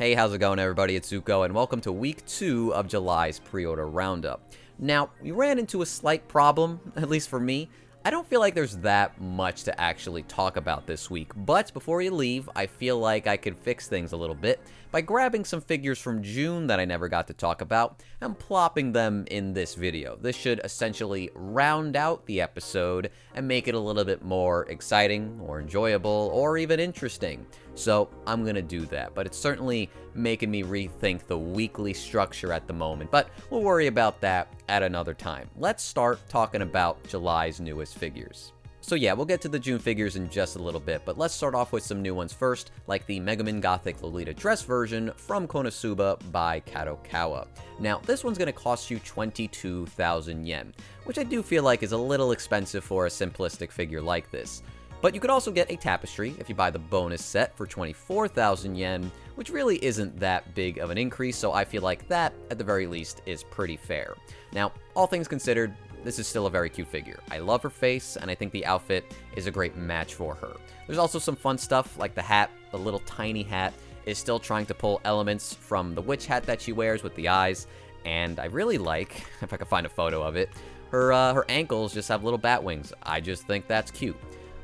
Hey, how's it going, everybody? It's Zuko, and welcome to week 2 of July's pre-order roundup. Now, we ran into a slight problem, at least for me. I don't feel like there's that much to actually talk about this week, but before you leave, I feel like I could fix things a little bit by grabbing some figures from June that I never got to talk about and plopping them in this video. This should essentially round out the episode and make it a little bit more exciting or enjoyable or even interesting. So I'm gonna do that, but it's certainly making me rethink the weekly structure at the moment, but we'll worry about that at another time. Let's start talking about July's newest figures. So yeah, we'll get to the June figures in just a little bit, but let's start off with some new ones first, like the Megumin Gothic Lolita dress version from Konosuba by Kotobukiya. Now, this one's going to cost you 22,000 yen, which I do feel like is a little expensive for a simplistic figure like this. But you could also get a tapestry if you buy the bonus set for 24,000 yen, which really isn't that big of an increase, so I feel like that, at the very least, is pretty fair. Now, all things considered, this is still a very cute figure. I love her face, and I think the outfit is a great match for her. There's also some fun stuff, like the hat. The little tiny hat is still trying to pull elements from the witch hat that she wears with the eyes, and I really like, if I can find a photo of it, her ankles just have little bat wings. I just think that's cute.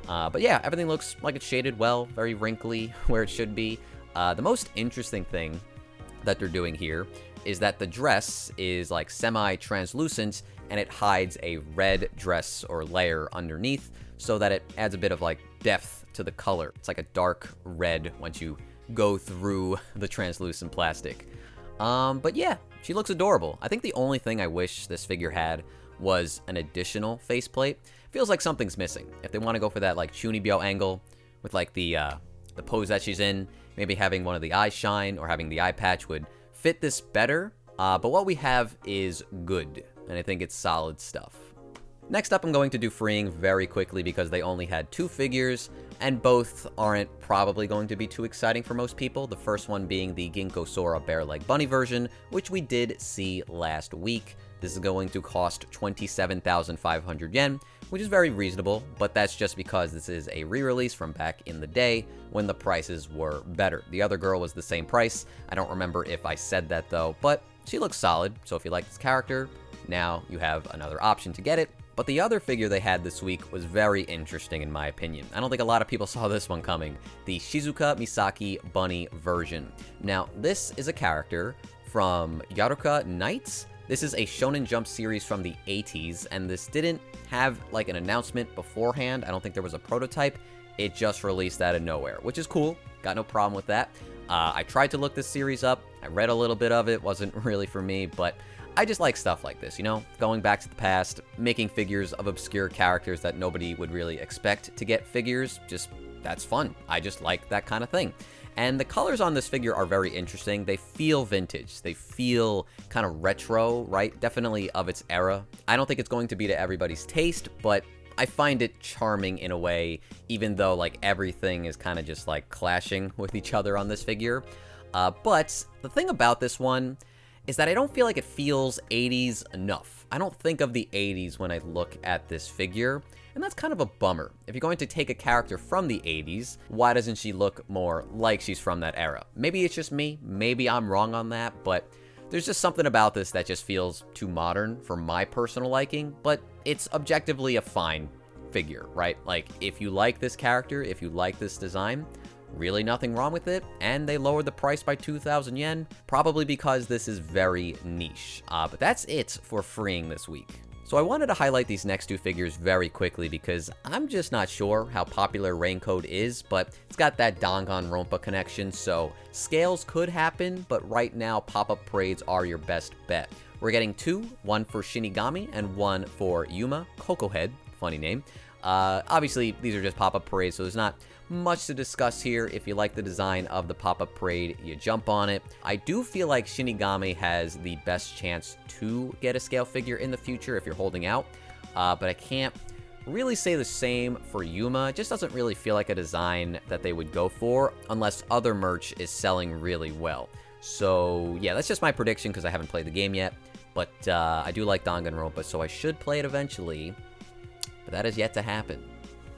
But yeah, everything looks like it's shaded well, very wrinkly where it should be. The most interesting thing that they're doing here is that the dress is like semi-translucent and it hides a red dress or layer underneath so that it adds a bit of like depth to the color. It's like a dark red once you go through the translucent plastic. But yeah, she looks adorable. I think the only thing I wish this figure had was an additional faceplate. Feels like something's missing. If they want to go for that like Chunibyo angle with like the pose that she's in, maybe having one of the eyes shine or having the eye patch would fit this better. But what we have is good, and I think it's solid stuff. Next up, I'm going to do freeing very quickly because they only had 2 figures, and both aren't probably going to be too exciting for most people. The first one being the Ginkgo Sora Bare Leg Bunny version, which we did see last week. This is going to cost 27,500 yen, which is very reasonable, but that's just because this is a re-release from back in the day when the prices were better. The other girl was the same price. I don't remember if I said that though, but she looks solid, so if you like this character, now you have another option to get it. But the other figure they had this week was very interesting in my opinion. I don't think a lot of people saw this one coming. The Shizuka Misaki Bunny version. Now, this is a character from Yaruka Knights. This is a Shonen Jump series from the 80s, and this didn't have like an announcement beforehand. I don't think there was a prototype. It just released out of nowhere, which is cool. Got no problem with that. I tried to look this series up. I read a little bit of it. Wasn't really for me, but I just like stuff like this, you know? Going back to the past, making figures of obscure characters that nobody would really expect to get figures. Just, that's fun. I just like that kind of thing. And the colors on this figure are very interesting. They feel vintage. They feel kind of retro, right? Definitely of its era. I don't think it's going to be to everybody's taste, but I find it charming in a way, even though like everything is kind of just like clashing with each other on this figure. But the thing about this one is that I don't feel like it feels 80s enough. I don't think of the 80s when I look at this figure, and that's kind of a bummer. If you're going to take a character from the 80s, why doesn't she look more like she's from that era? Maybe it's just me, maybe I'm wrong on that, but there's just something about this that just feels too modern for my personal liking, but it's objectively a fine figure, right? Like, if you like this character, if you like this design, really nothing wrong with it, and they lowered the price by 2,000 yen, probably because this is very niche. But that's it for freeing this week. So I wanted to highlight these next 2 figures very quickly because I'm just not sure how popular Raincoat is, but it's got that Danganronpa connection, so scales could happen, but right now pop-up parades are your best bet. We're getting 2, one for Shinigami and one for Yuma, Coco Head, funny name. Obviously, these are just pop-up parades, so there's not much to discuss here. If you like the design of the pop-up parade, you jump on it. I do feel like Shinigami has the best chance to get a scale figure in the future if you're holding out, but I can't really say the same for Yuma. It just doesn't really feel like a design that they would go for unless other merch is selling really well. So yeah, that's just my prediction because I haven't played the game yet, but I do like Danganronpa, so I should play it eventually, but that is yet to happen.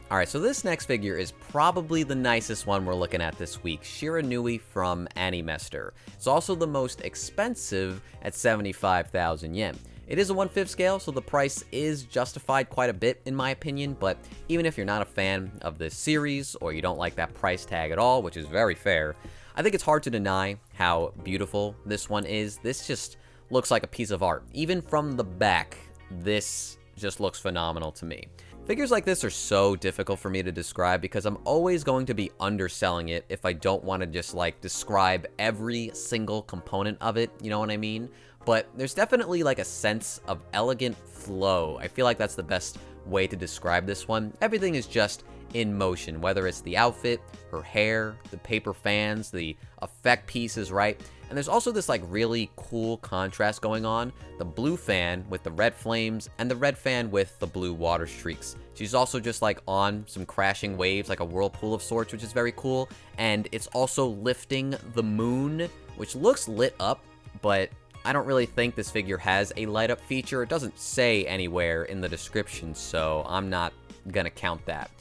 Alright, so this next figure is probably the nicest one we're looking at this week, Shiranui from Animester. It's also the most expensive at 75,000 yen. It is a 1/5 scale, so the price is justified quite a bit in my opinion, but even if you're not a fan of this series, or you don't like that price tag at all, which is very fair, I think it's hard to deny how beautiful this one is. This just looks like a piece of art. Even from the back, this just looks phenomenal to me. Figures like this are so difficult for me to describe because I'm always going to be underselling it if I don't want to just like describe every single component of it, you know what I mean? But there's definitely like a sense of elegant flow. I feel like that's the best way to describe this one. Everything is just in motion, whether it's the outfit, her hair, the paper fans, the effect pieces, right? And there's also this like really cool contrast going on. The blue fan with the red flames and the red fan with the blue water streaks. She's also just like on some crashing waves, like a whirlpool of sorts, which is very cool. And it's also lifting the moon, which looks lit up, but I don't really think this figure has a light up feature. It doesn't say anywhere in the description, so I'm not gonna count that.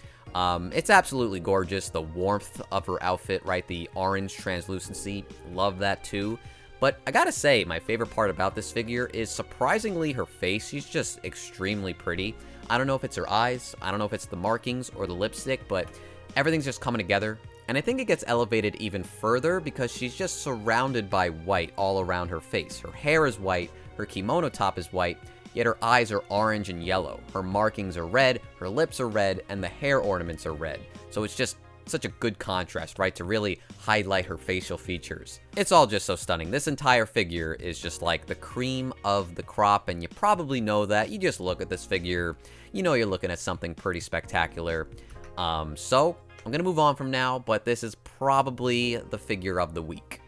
It's absolutely gorgeous. The warmth of her outfit, right? The orange translucency, love that too. But I gotta say, my favorite part about this figure is surprisingly her face. She's just extremely pretty. I don't know if it's her eyes, I don't know if it's the markings or the lipstick, but everything's just coming together. And I think it gets elevated even further because she's just surrounded by white all around her face. Her hair is white, her kimono top is white, yet her eyes are orange and yellow. Her markings are red, her lips are red, and the hair ornaments are red. So it's just such a good contrast, right, to really highlight her facial features. It's all just so stunning. This entire figure is just like the cream of the crop, and you probably know that. You just look at this figure, you know you're looking at something pretty spectacular. So I'm gonna move on from now, but this is probably the figure of the week.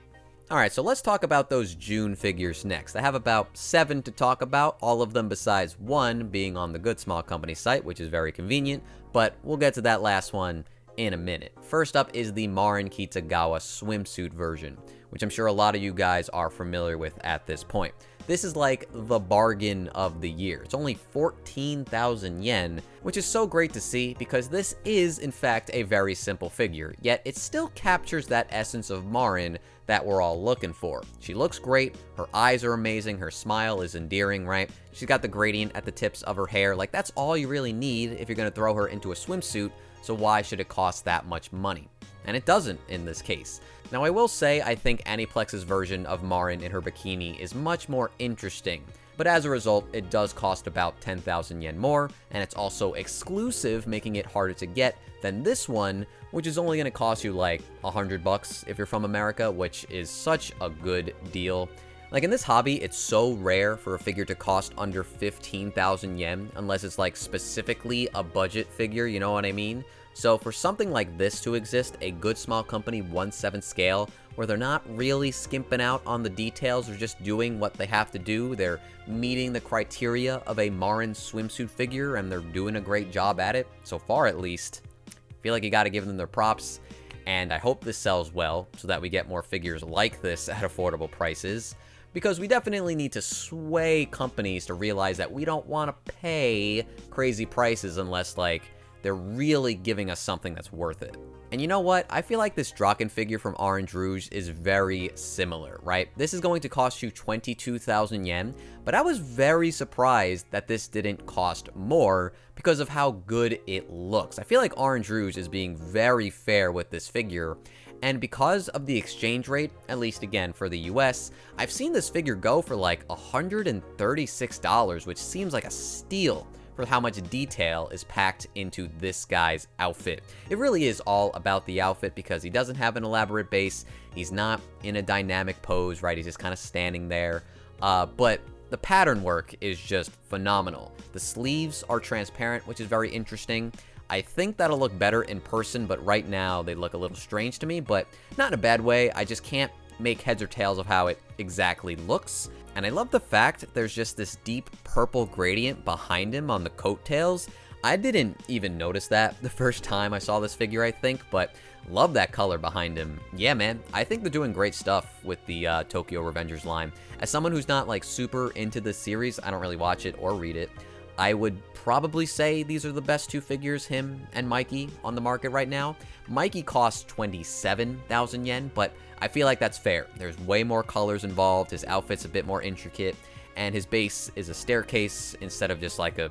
Alright, so let's talk about those June figures next. I have about 7 to talk about, all of them besides one being on the Good Small Company site, which is very convenient, but we'll get to that last one in a minute. First up is the Marin Kitagawa swimsuit version, which I'm sure a lot of you guys are familiar with at this point. This is like the bargain of the year. It's only 14,000 yen, which is so great to see because this is in fact a very simple figure, yet it still captures that essence of Marin that we're all looking for. She looks great, her eyes are amazing, her smile is endearing, right? She's got the gradient at the tips of her hair, like that's all you really need if you're gonna throw her into a swimsuit, so why should it cost that much money? And it doesn't in this case. Now I will say I think Aniplex's version of Marin in her bikini is much more interesting, but as a result it does cost about 10,000 yen more, and it's also exclusive, making it harder to get than this one, which is only going to cost you like $100 if you're from America, which is such a good deal. Like in this hobby, it's so rare for a figure to cost under 15,000 yen, unless it's like specifically a budget figure, you know what I mean? So for something like this to exist, a Good Small Company 1/7 scale, where they're not really skimping out on the details, they're just doing what they have to do, they're meeting the criteria of a Marin swimsuit figure, and they're doing a great job at it, so far at least. I feel like you gotta give them their props, and I hope this sells well, so that we get more figures like this at affordable prices. Because we definitely need to sway companies to realize that we don't want to pay crazy prices unless, like, they're really giving us something that's worth it. And you know what? I feel like this Draken figure from Orange Rouge is very similar, right? This is going to cost you 22,000 yen, but I was very surprised that this didn't cost more because of how good it looks. I feel like Orange Rouge is being very fair with this figure, and because of the exchange rate, at least again for the US, I've seen this figure go for like $136, which seems like a steal for how much detail is packed into this guy's outfit. It really is all about the outfit because he doesn't have an elaborate base, he's not in a dynamic pose, right? He's just kind of standing there, but the pattern work is just phenomenal. The sleeves are transparent, which is very interesting. I think that'll look better in person, but right now they look a little strange to me, but not in a bad way. I just can't make heads or tails of how it exactly looks. And I love the fact there's just this deep purple gradient behind him on the coattails. I didn't even notice that the first time I saw this figure, I think, but love that color behind him. Yeah, man, I think they're doing great stuff with the Tokyo Revengers line. As someone who's not like super into the series, I don't really watch it or read it, I would probably say these are the best two figures, him and Mikey, on the market right now. Mikey costs 27,000 yen, but I feel like that's fair. There's way more colors involved, his outfit's a bit more intricate, and his base is a staircase instead of just like a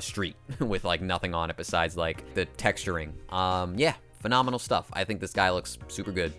street with like nothing on it besides like the texturing. Yeah, phenomenal stuff. I think this guy looks super good.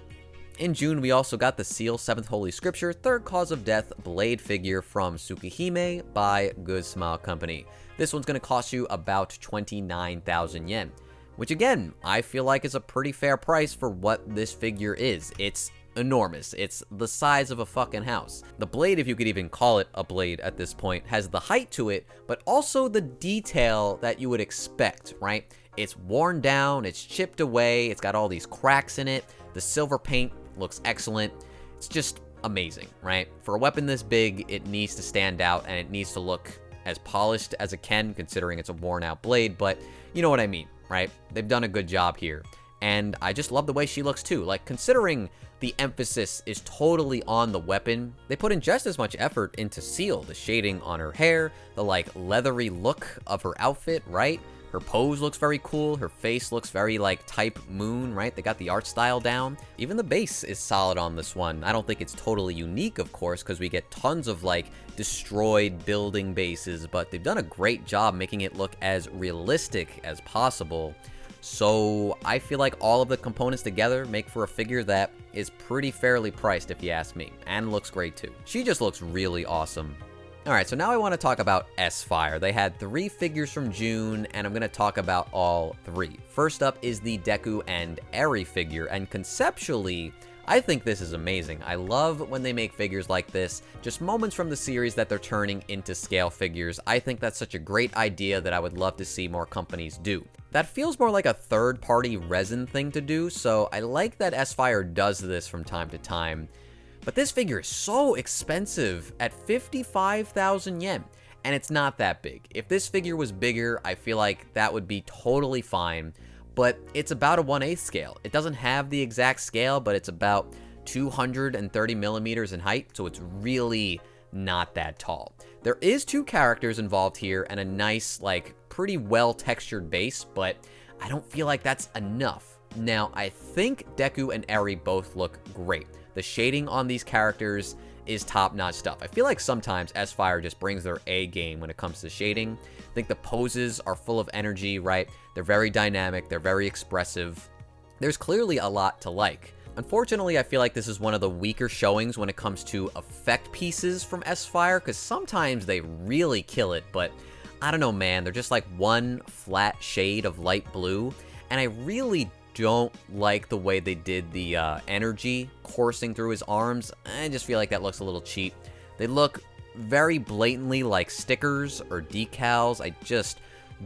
In June, we also got the Seal 7th Holy Scripture, Third Cause of Death Blade figure from Tsukihime by Good Smile Company. This one's going to cost you about 29,000 yen, which again, I feel like is a pretty fair price for what this figure is. It's enormous. It's the size of a fucking house. The blade, if you could even call it a blade at this point, has the height to it, but also the detail that you would expect, right? It's worn down, it's chipped away, it's got all these cracks in it, the silver paint looks excellent. It's just amazing, right? For a weapon this big, it needs to stand out and it needs to look as polished as it can, considering it's a worn out blade, but you know what I mean, right? They've done a good job here. And I just love the way she looks too. Like, considering the emphasis is totally on the weapon, they put in just as much effort into Seal, the shading on her hair, the like leathery look of her outfit, right? Her pose looks very cool, her face looks very like type Moon, right? They got the art style down. Even the base is solid on this one. I don't think it's totally unique, of course, because we get tons of like destroyed building bases, but they've done a great job making it look as realistic as possible. So I feel like all of the components together make for a figure that is pretty fairly priced, if you ask me, and looks great too. She just looks really awesome. Alright, so now I want to talk about S-Fire. They had 3 figures from June, and I'm going to talk about all 3. First up is the Deku and Eri figure, and conceptually, I think this is amazing. I love when they make figures like this, just moments from the series that they're turning into scale figures. I think that's such a great idea that I would love to see more companies do. That feels more like a third-party resin thing to do, so I like that S-Fire does this from time to time. But this figure is so expensive at 55,000 yen, and it's not that big. If this figure was bigger, I feel like that would be totally fine, but it's about a 1/8 scale. It doesn't have the exact scale, but it's about 230 millimeters in height, so it's really not that tall. There is 2 characters involved here and a nice, like, pretty well-textured base, but I don't feel like that's enough. Now, I think Deku and Eri both look great. The shading on these characters is top-notch stuff. I feel like sometimes S-Fire just brings their A game when it comes to shading. I think the poses are full of energy, right? They're very dynamic, they're very expressive. There's clearly a lot to like. Unfortunately, I feel like this is one of the weaker showings when it comes to effect pieces from S-Fire, because sometimes they really kill it, but I don't know, man. They're just like one flat shade of light blue, and I really don't like the way they did the energy coursing through his arms. I just feel like that looks a little cheap. They look very blatantly like stickers or decals. I just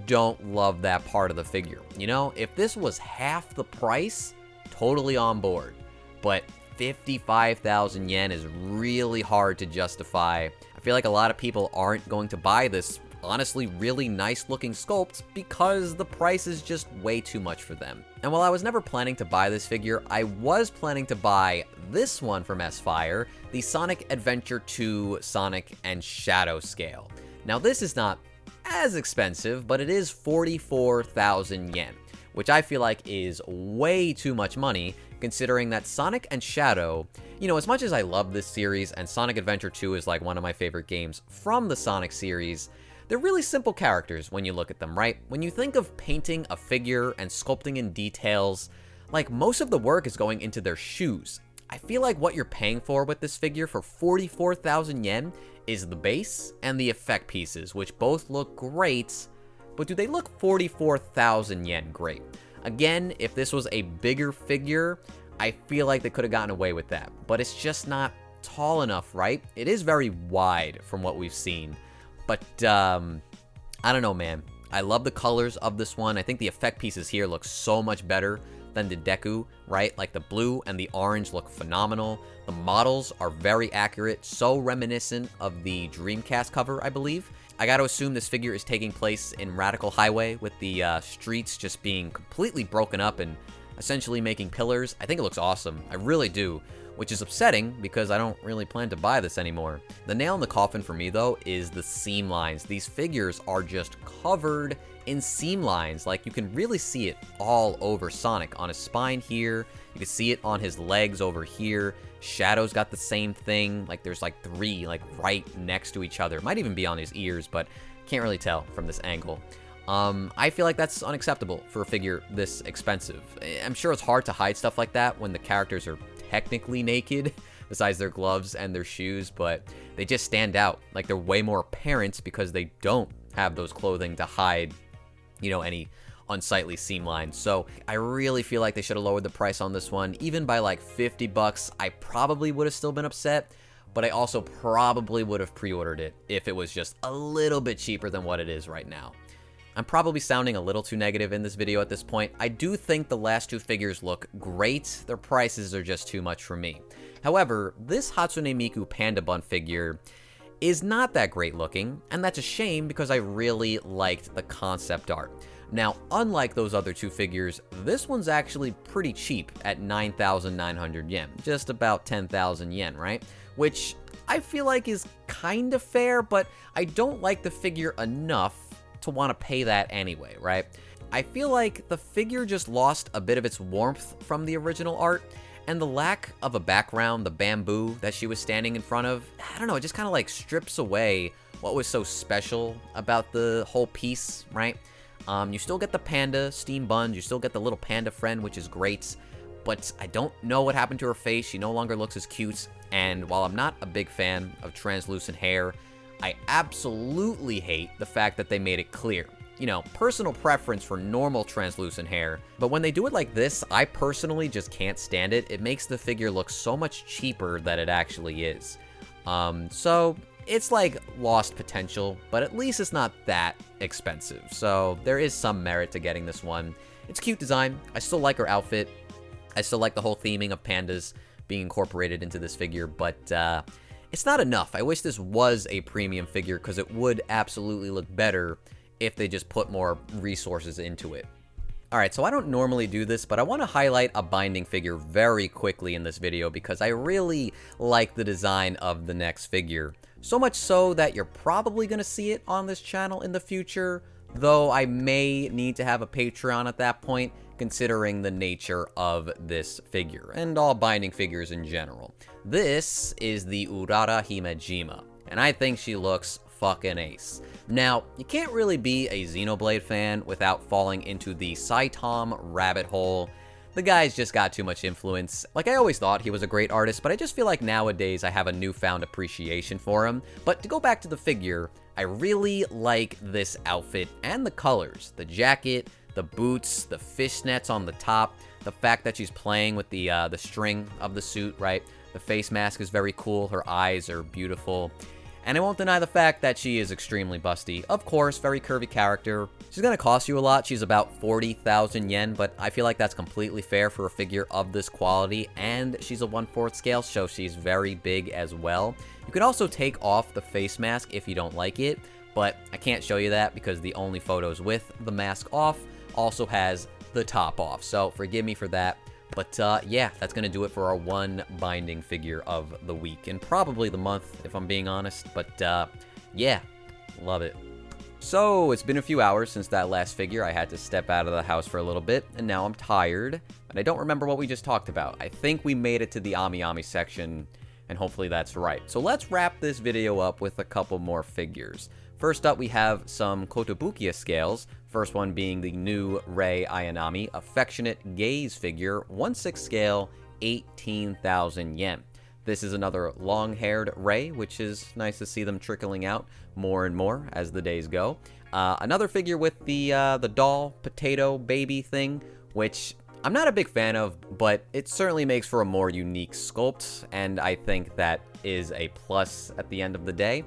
don't love that part of the figure. You know, if this was half the price, totally on board. But 55,000 yen is really hard to justify. I feel like a lot of people aren't going to buy this honestly really nice looking sculpt because the price is just way too much for them. And while I was never planning to buy this figure, I was planning to buy this one from S-Fire, the Sonic Adventure 2 Sonic and Shadow scale. Now this is not as expensive, but it is 44,000 yen, which I feel like is way too much money considering that Sonic and Shadow, you know, as much as I love this series and Sonic Adventure 2 is like one of my favorite games from the Sonic series, they're really simple characters when you look at them, right? When you think of painting a figure and sculpting in details, like most of the work is going into their shoes. I feel like what you're paying for with this figure for 44,000 yen is the base and the effect pieces, which both look great, but do they look 44,000 yen great? Again, if this was a bigger figure, I feel like they could have gotten away with that, but it's just not tall enough, right? It is very wide from what we've seen. But, I don't know, man. I love the colors of this one. I think the effect pieces here look so much better than the Deku, right? Like the blue and the orange look phenomenal. The models are very accurate, so reminiscent of the Dreamcast cover, I believe. I gotta assume this figure is taking place in Radical Highway with the streets just being completely broken up and essentially making pillars. I think it looks awesome. I really do. which is upsetting because I don't really plan to buy this anymore. The nail in the coffin for me though is the seam lines. These figures are just covered in seam lines. Like, you can really see it all over Sonic. On his spine here, you can see it on his legs over here. Shadow's got the same thing. Like, there's like 3 like right next to each other. Might even be on his ears, but can't really tell from this angle. I feel like that's unacceptable for a figure this expensive. I'm sure it's hard to hide stuff like that when the characters are technically naked, besides their gloves and their shoes, but they just stand out. Like, they're way more apparent because they don't have those clothing to hide, you know, any unsightly seam lines. So I really feel like they should have lowered the price on this one. Even by like 50 bucks, I probably would have still been upset, but I also probably would have pre-ordered it if it was just a little bit cheaper than what it is right now. I'm probably sounding a little too negative in this video at this point. I do think the last 2 figures look great. Their prices are just too much for me. However, this Hatsune Miku Panda Bun figure is not that great looking, and that's a shame because I really liked the concept art. Now, unlike those other 2 figures, this one's actually pretty cheap at 9,900 yen. Just about 10,000 yen, right? Which I feel like is kind of fair, but I don't like the figure enough to want to pay that anyway, right? I feel like the figure just lost a bit of its warmth from the original art, and the lack of a background, the bamboo that she was standing in front of, I don't know, it just kind of like strips away what was so special about the whole piece, right? You still get the panda steam buns, you still get the little panda friend, which is great, but I don't know what happened to her face. She no longer looks as cute, and while I'm not a big fan of translucent hair, I absolutely hate the fact that they made it clear. You know, personal preference for normal translucent hair, but when they do it like this, I personally just can't stand it. It makes the figure look so much cheaper than it actually is. So it's like lost potential, but at least it's not that expensive. So there is some merit to getting this one. It's a cute design. I still like her outfit. I still like the whole theming of pandas being incorporated into this figure, but it's not enough. I wish this was a premium figure because it would absolutely look better if they just put more resources into it. Alright, so I don't normally do this, but I want to highlight a binding figure very quickly in this video because I really like the design of the next figure. So much so that you're probably going to see it on this channel in the future, though I may need to have a Patreon at that point, considering the nature of this figure, and all binding figures in general. This is the Urara Himejima, and I think she looks fucking ace. Now, you can't really be a Xenoblade fan without falling into the Saitom rabbit hole. The guy's just got too much influence. Like, I always thought he was a great artist, but I just feel like nowadays I have a newfound appreciation for him. But to go back to the figure, I really like this outfit and the colors. The jacket, the boots, the fishnets on the top, the fact that she's playing with the string of the suit, right? The face mask is very cool, her eyes are beautiful. And I won't deny the fact that she is extremely busty. Of course, very curvy character. She's gonna cost you a lot. She's about 40,000 yen, but I feel like that's completely fair for a figure of this quality, and she's a 1/4 scale, so she's very big as well. You can also take off the face mask if you don't like it, but I can't show you that because the only photos with the mask off also has the top off, so forgive me for that. But yeah, that's going to do it for our one binding figure of the week, and probably the month, if I'm being honest. But yeah, love it. So, it's been a few hours since that last figure. I had to step out of the house for a little bit, and now I'm tired. And I don't remember what we just talked about. I think we made it to the Ami Ami section, and hopefully that's right. So let's wrap this video up with a couple more figures. First up, we have some Kotobukiya scales. First one being the new Rei Ayanami Affectionate Gaze figure, 1/6 scale, 18,000 yen. This is another long-haired Rei, which is nice to see them trickling out more and more as the days go. Another figure with the doll potato baby thing, which I'm not a big fan of, but it certainly makes for a more unique sculpt, and I think that is a plus at the end of the day.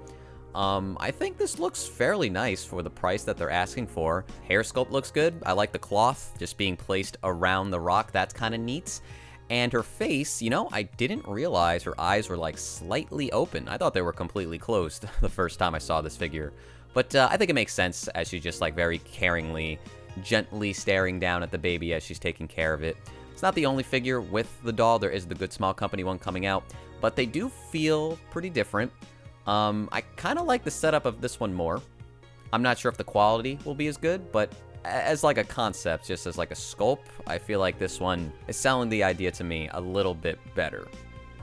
I think this looks fairly nice for the price that they're asking for. Hair sculpt looks good. I like the cloth just being placed around the rock. That's kind of neat. And her face, you know, I didn't realize her eyes were like slightly open. I thought they were completely closed the first time I saw this figure. But I think it makes sense as she's just like very caringly, gently staring down at the baby as she's taking care of it. It's not the only figure with the doll. There is the Good Smile Company one coming out, but they do feel pretty different. I kind of like the setup of this one more. I'm not sure if the quality will be as good, but as like a concept, just as like a sculpt, I feel like this one is selling the idea to me a little bit better.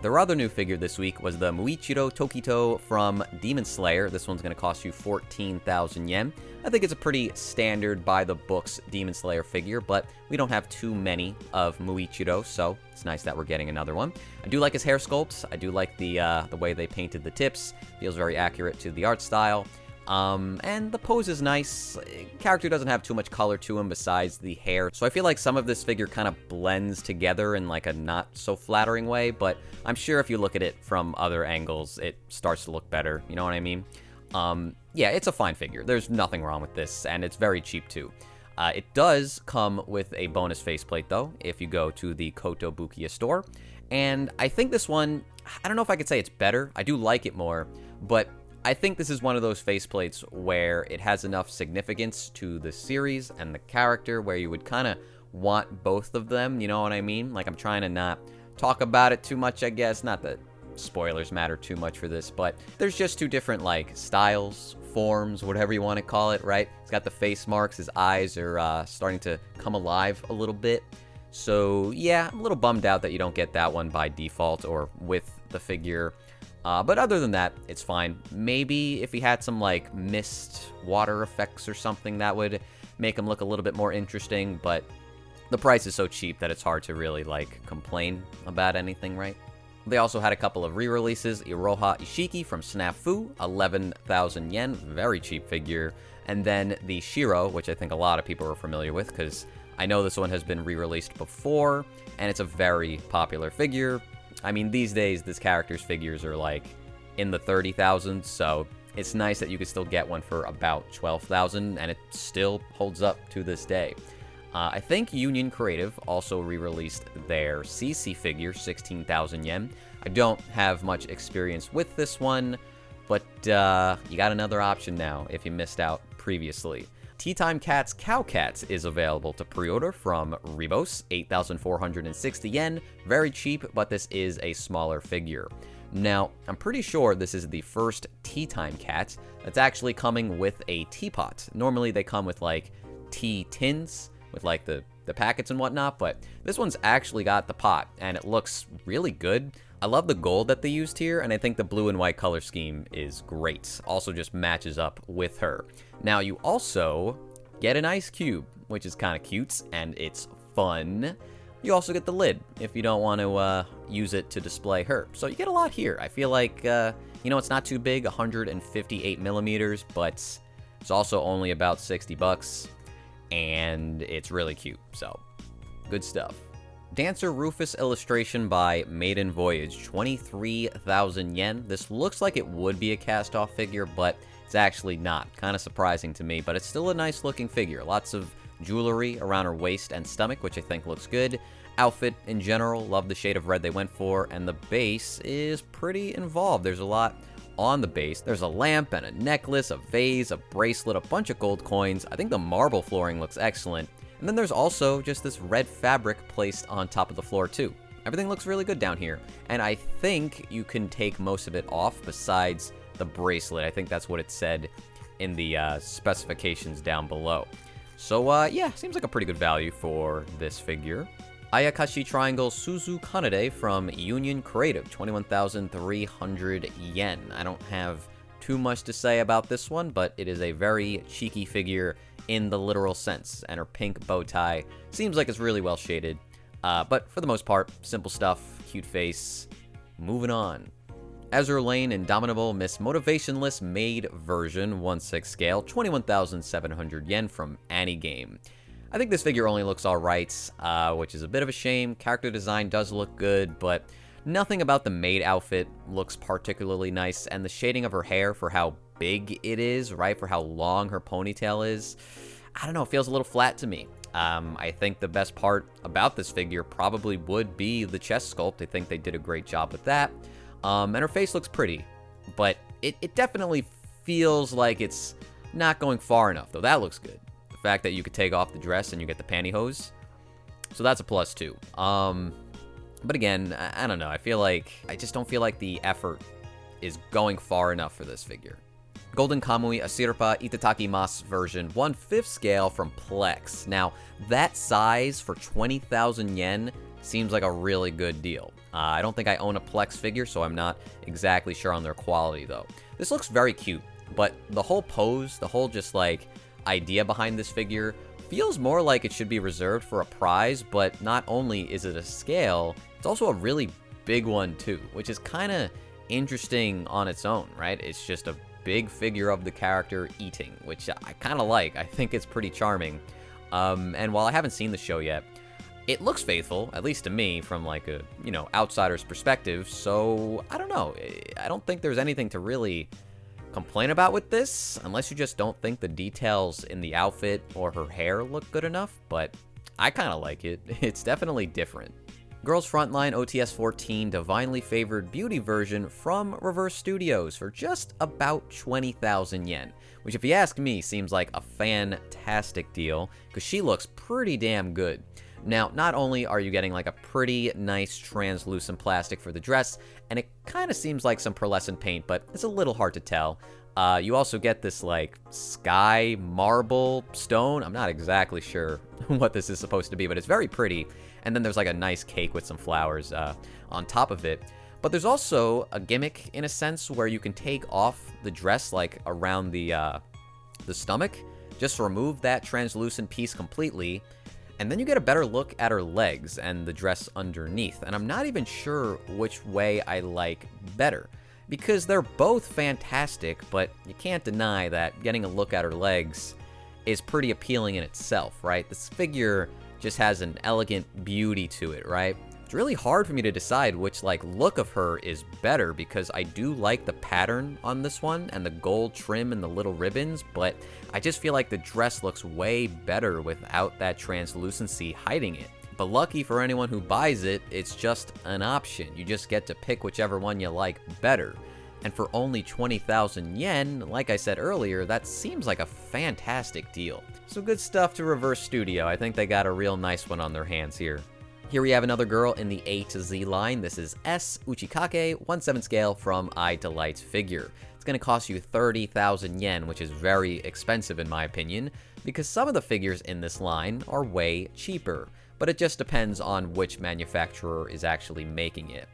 Their other new figure this week was the Muichiro Tokito from Demon Slayer. This one's going to cost you 14,000 yen. I think it's a pretty standard by-the-books Demon Slayer figure, but we don't have too many of Muichiro, so it's nice that we're getting another one. I do like his hair sculpt. I do like the way they painted the tips. Feels very accurate to the art style. And the pose is nice. Character doesn't have too much color to him besides the hair, so I feel like some of this figure kind of blends together in like a not so flattering way, but I'm sure if you look at it from other angles, it starts to look better, you know what I mean? Yeah, it's a fine figure. There's nothing wrong with this, and it's very cheap too. It does come with a bonus faceplate though, if you go to the Kotobukiya store, and I think this one, I don't know if I could say it's better. I do like it more, but I think this is one of those faceplates where it has enough significance to the series and the character where you would kind of want both of them, you know what I mean? Like, I'm trying to not talk about it too much, I guess. Not that spoilers matter too much for this, but there's just two different, like, styles, forms, whatever you want to call it, right? He's got the face marks, his eyes are starting to come alive a little bit. So, yeah, I'm a little bummed out that you don't get that one by default or with the figure. But other than that, it's fine. Maybe if he had some, like, mist water effects or something, that would make him look a little bit more interesting, but the price is so cheap that it's hard to really, like, complain about anything, right? They also had a couple of re-releases. Iroha Ishiki from Snafu, 11,000 yen, very cheap figure. And then the Shiro, which I think a lot of people are familiar with, because I know this one has been re-released before, and it's a very popular figure. I mean, these days, this character's figures are, like, in the 30,000s, so it's nice that you could still get one for about 12,000, and it still holds up to this day. I think Union Creative also re-released their CC figure, 16,000 yen. I don't have much experience with this one, but you got another option now if you missed out previously. Tea Time Cats Cow Cats is available to pre-order from Rebos, 8,460 yen. Very cheap, but this is a smaller figure. Now, I'm pretty sure this is the first Tea Time Cat that's actually coming with a teapot. Normally they come with, like, tea tins with, like, the packets and whatnot, but this one's actually got the pot, and it looks really good. I love the gold that they used here, and I think the blue and white color scheme is great. Also just matches up with her. Now, you also get an ice cube, which is kind of cute, and it's fun. You also get the lid, if you don't want to use it to display her. So you get a lot here. I feel like, you know, it's not too big, 158 millimeters, but it's also only about 60 bucks, and it's really cute, so good stuff. Dancer Rufus illustration by Maiden Voyage, 23,000 yen. This looks like it would be a cast-off figure, but it's actually not. Kind of surprising to me, but it's still a nice-looking figure. Lots of jewelry around her waist and stomach, which I think looks good. Outfit in general, love the shade of red they went for, and the base is pretty involved. There's a lot on the base. There's a lamp and a necklace, a vase, a bracelet, a bunch of gold coins. I think the marble flooring looks excellent. And then there's also just this red fabric placed on top of the floor too. Everything looks really good down here. And I think you can take most of it off besides the bracelet. I think that's what it said in the specifications down below. So yeah, seems like a pretty good value for this figure. Ayakashi Triangle Suzu Kanade from Union Creative, 21,300 yen. I don't have too much to say about this one, but it is a very cheeky figure in the literal sense, and her pink bow tie seems like it's really well shaded. But for the most part, simple stuff, cute face. Moving on. Azur Lane Indomitable Miss Motivationless Maid version, 1/6 scale, 21,700 yen from Annie Game. I think this figure only looks alright, which is a bit of a shame. Character design does look good, but nothing about the maid outfit looks particularly nice, and the shading of her hair for how big it is, right, for how long her ponytail is, I don't know, it feels a little flat to me. I think the best part about this figure probably would be the chest sculpt. I think they did a great job with that. And her face looks pretty, but it definitely feels like it's not going far enough, though that looks good. The fact that you could take off the dress and you get the pantyhose, So that's a plus 2. But again, I don't know. I just don't feel like the effort is going far enough for this figure. Golden Kamui Asirpa Itadakimasu version, 1/5 scale from Plex. Now, that size for 20,000 yen seems like a really good deal. I don't think I own a Plex figure, so I'm not exactly sure on their quality, though. This looks very cute, but the whole pose, the whole just, like, idea behind this figure feels more like it should be reserved for a prize, but not only is it a scale, it's also a really big one, too, which is kind of interesting on its own, right? It's just a big figure of the character eating, which I kind of like. I think it's pretty charming. And while I haven't seen the show yet, it looks faithful, at least to me, from like a, outsider's perspective. So I don't know. I don't think there's anything to really complain about with this, unless you just don't think the details in the outfit or her hair look good enough. But I kind of like it. It's definitely different. Girls Frontline OTS 14 Divinely Favored Beauty version from Reverse Studios for just about 20,000 yen, which if you ask me seems like a fantastic deal because she looks pretty damn good. Now, not only are you getting like a pretty nice translucent plastic for the dress, and it kind of seems like some pearlescent paint, but it's a little hard to tell. You also get this like sky marble stone. I'm not exactly sure what this is supposed to be, but it's very pretty. And then there's like a nice cake with some flowers on top of it. But there's also a gimmick in a sense where you can take off the dress like around the stomach, just remove that translucent piece completely, and then you get a better look at her legs and the dress underneath. And I'm not even sure which way I like better, because they're both fantastic, but you can't deny that getting a look at her legs is pretty appealing in itself, right? This figure just has an elegant beauty to it, right? It's really hard for me to decide which like look of her is better, because I do like the pattern on this one and the gold trim and the little ribbons, but I just feel like the dress looks way better without that translucency hiding it. But lucky for anyone who buys it, it's just an option. You just get to pick whichever one you like better. And for only 20,000 yen, like I said earlier, that seems like a fantastic deal. So good stuff to Reverse Studio. I think they got a real nice one on their hands here. Here we have another girl in the A to Z line. This is S Uchikake 1/7 scale from I Delights figure. It's going to cost you 30,000 yen, which is very expensive in my opinion, because some of the figures in this line are way cheaper, but it just depends on which manufacturer is actually making it.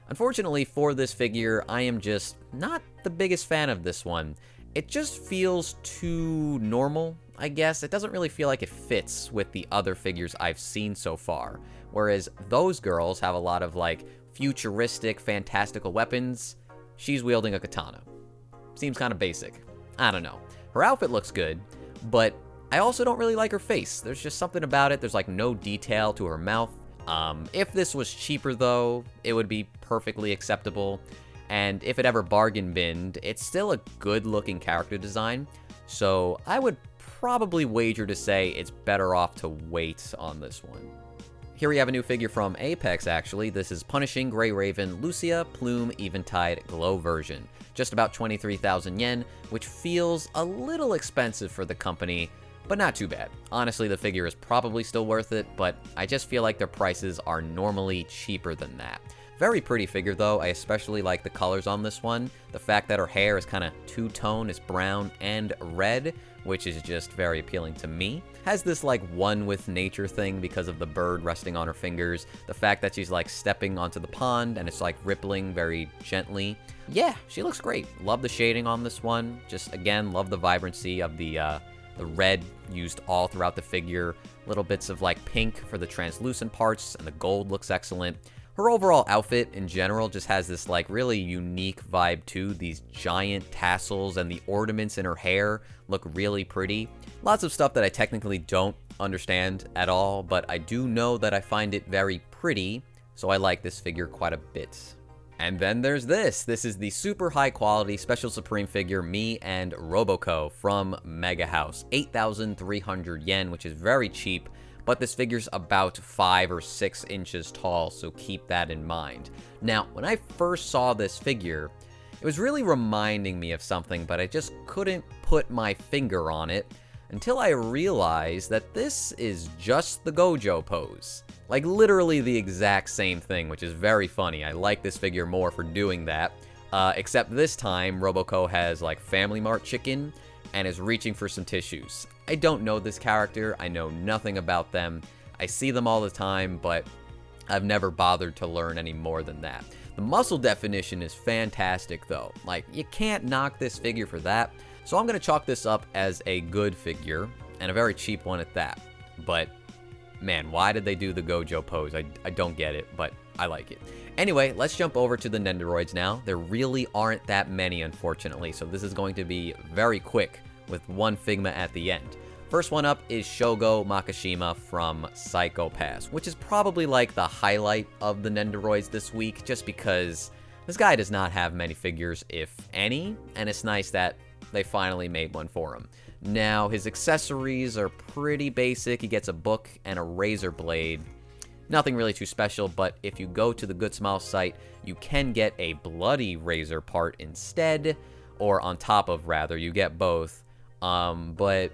Unfortunately for this figure, I am just not the biggest fan of this one. It just feels too normal, I guess. It doesn't really feel like it fits with the other figures I've seen so far. Whereas those girls have a lot of like futuristic, fantastical weapons. She's wielding a katana. Seems kind of basic. I don't know. Her outfit looks good, but I also don't really like her face. There's just something about it. There's like no detail to her mouth. If this was cheaper though, it would be perfectly acceptable. And if it ever bargain binned, it's still a good looking character design. So I would probably wager to say it's better off to wait on this one. Here we have a new figure from Apex actually. This is Punishing Grey Raven Lucia Plume Eventide Glow version. Just about 23,000 yen, which feels a little expensive for the company, but not too bad. Honestly, the figure is probably still worth it, but I just feel like their prices are normally cheaper than that. Very pretty figure though. I especially like the colors on this one. The fact that her hair is kind of two-tone, it's brown and red, which is just very appealing to me. Has this like one with nature thing because of the bird resting on her fingers. The fact that she's like stepping onto the pond and it's like rippling very gently. Yeah, she looks great. Love the shading on this one. Just again, love the vibrancy of the red used all throughout the figure. Little bits of like pink for the translucent parts, and the gold looks excellent. Her overall outfit in general just has this like really unique vibe too. These giant tassels and the ornaments in her hair look really pretty. Lots of stuff that I technically don't understand at all, but I do know that I find it very pretty, so I like this figure quite a bit. And then there's this. This is the super high quality Special Supreme figure Me and Roboco from Mega House. 8,300 yen, which is very cheap, but this figure's about 5 or 6 inches tall, so keep that in mind. Now, when I first saw this figure, it was really reminding me of something, but I just couldn't put my finger on it until I realized that this is just the Gojo pose. Like, literally the exact same thing, which is very funny. I like this figure more for doing that. Except this time, Roboco has, like, Family Mart chicken and is reaching for some tissues. I don't know this character. I know nothing about them. I see them all the time, but I've never bothered to learn any more than that. The muscle definition is fantastic, though. Like, you can't knock this figure for that. So I'm going to chalk this up as a good figure, and a very cheap one at that. But man, why did they do the Gojo pose? I don't get it, but I like it. Anyway, let's jump over to the Nendoroids now. There really aren't that many, unfortunately, so this is going to be very quick with one Figma at the end. First one up is Shogo Makishima from Psycho Pass, which is probably like the highlight of the Nendoroids this week, just because this guy does not have many figures, if any, and it's nice that they finally made one for him. Now, his accessories are pretty basic. He gets a book and a razor blade. Nothing really too special, but if you go to the Good Smile site, you can get a bloody razor part instead, or on top of, rather. You get both. But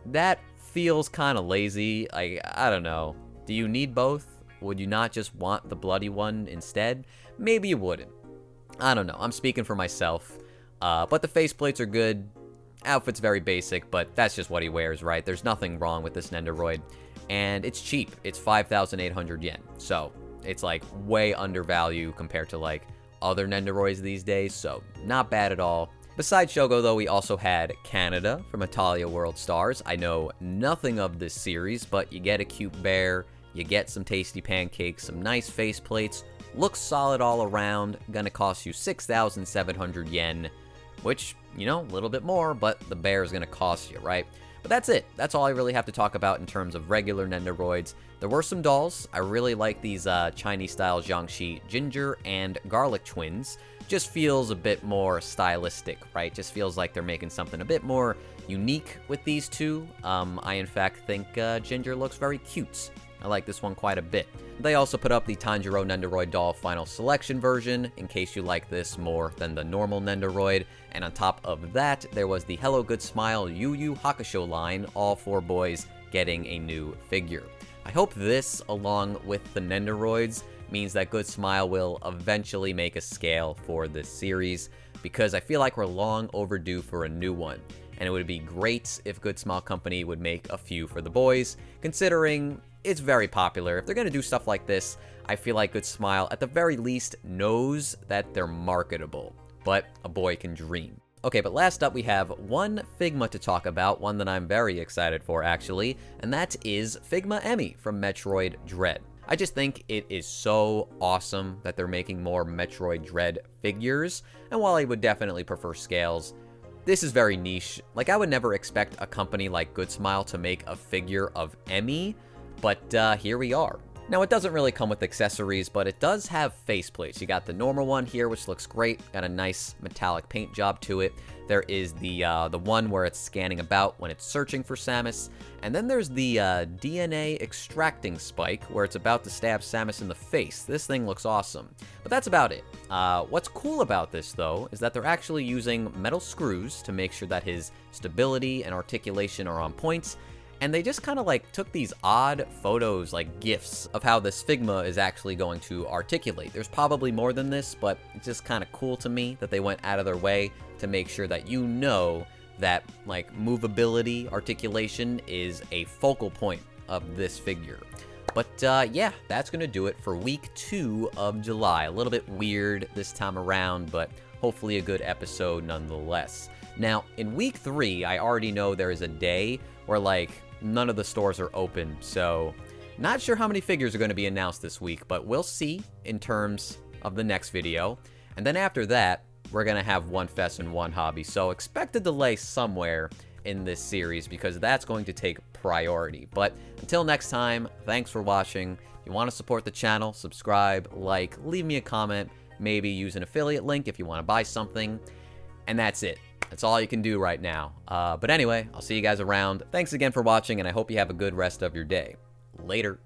that feels kind of lazy. I don't know. Do you need both? Would you not just want the bloody one instead? Maybe you wouldn't. I don't know. I'm speaking for myself. But the faceplates are good. Outfit's very basic, but that's just what he wears, right? There's nothing wrong with this Nendoroid. And it's cheap. It's 5,800 yen. So it's like way undervalued compared to like other Nendoroids these days. So not bad at all. Besides Shogo, though, we also had Canada from Italia World Stars. I know nothing of this series, but you get a cute bear, you get some tasty pancakes, some nice faceplates, looks solid all around, gonna cost you 6,700 yen, which, you know, a little bit more, but the bear is gonna cost you, right? But that's it. That's all I really have to talk about in terms of regular Nendoroids. There were some dolls. I really like these Chinese-style Jiangxi ginger and garlic twins. Just feels a bit more stylistic, right? Just feels like they're making something a bit more unique with these two. I, in fact, think Ginger looks very cute. I like this one quite a bit. They also put up the Tanjiro Nendoroid doll final selection version, in case you like this more than the normal Nendoroid. And on top of that, there was the Hello Good Smile Yu Yu Hakusho line, all 4 boys getting a new figure. I hope this, along with the Nendoroids, means that Good Smile will eventually make a scale for this series, because I feel like we're long overdue for a new one. And it would be great if Good Smile Company would make a few for the boys, considering it's very popular. If they're going to do stuff like this, I feel like Good Smile, at the very least, knows that they're marketable. But a boy can dream. Okay, but last up we have one Figma to talk about, one that I'm very excited for, actually, and that is Figma Emmy from Metroid Dread. I just think it is so awesome that they're making more Metroid Dread figures, and while I would definitely prefer scales, this is very niche. Like, I would never expect a company like Good Smile to make a figure of Emmy, but here we are. Now, it doesn't really come with accessories, but it does have faceplates. You got the normal one here, which looks great. Got a nice metallic paint job to it. There is the one where it's scanning about when it's searching for Samus. And then there's the DNA extracting spike, where it's about to stab Samus in the face. This thing looks awesome. But that's about it. What's cool about this, though, is that they're actually using metal screws to make sure that his stability and articulation are on point. And they just kind of like took these odd photos, like GIFs, of how this Figma is actually going to articulate. There's probably more than this, but it's just kind of cool to me that they went out of their way to make sure that you know that like movability, articulation is a focal point of this figure. But yeah, that's going to do it for week 2 of July. A little bit weird this time around, but hopefully a good episode nonetheless. Now, in week 3, I already know there is a day where like none of the stores are open, so not sure how many figures are going to be announced this week, but we'll see in terms of the next video. And then after that, we're going to have one fest and one hobby, so expect a delay somewhere in this series because that's going to take priority. But until next time, thanks for watching. If you want to support the channel, subscribe, like, leave me a comment, maybe use an affiliate link if you want to buy something, and that's it. That's all you can do right now. But anyway, I'll see you guys around. Thanks again for watching, and I hope you have a good rest of your day. Later.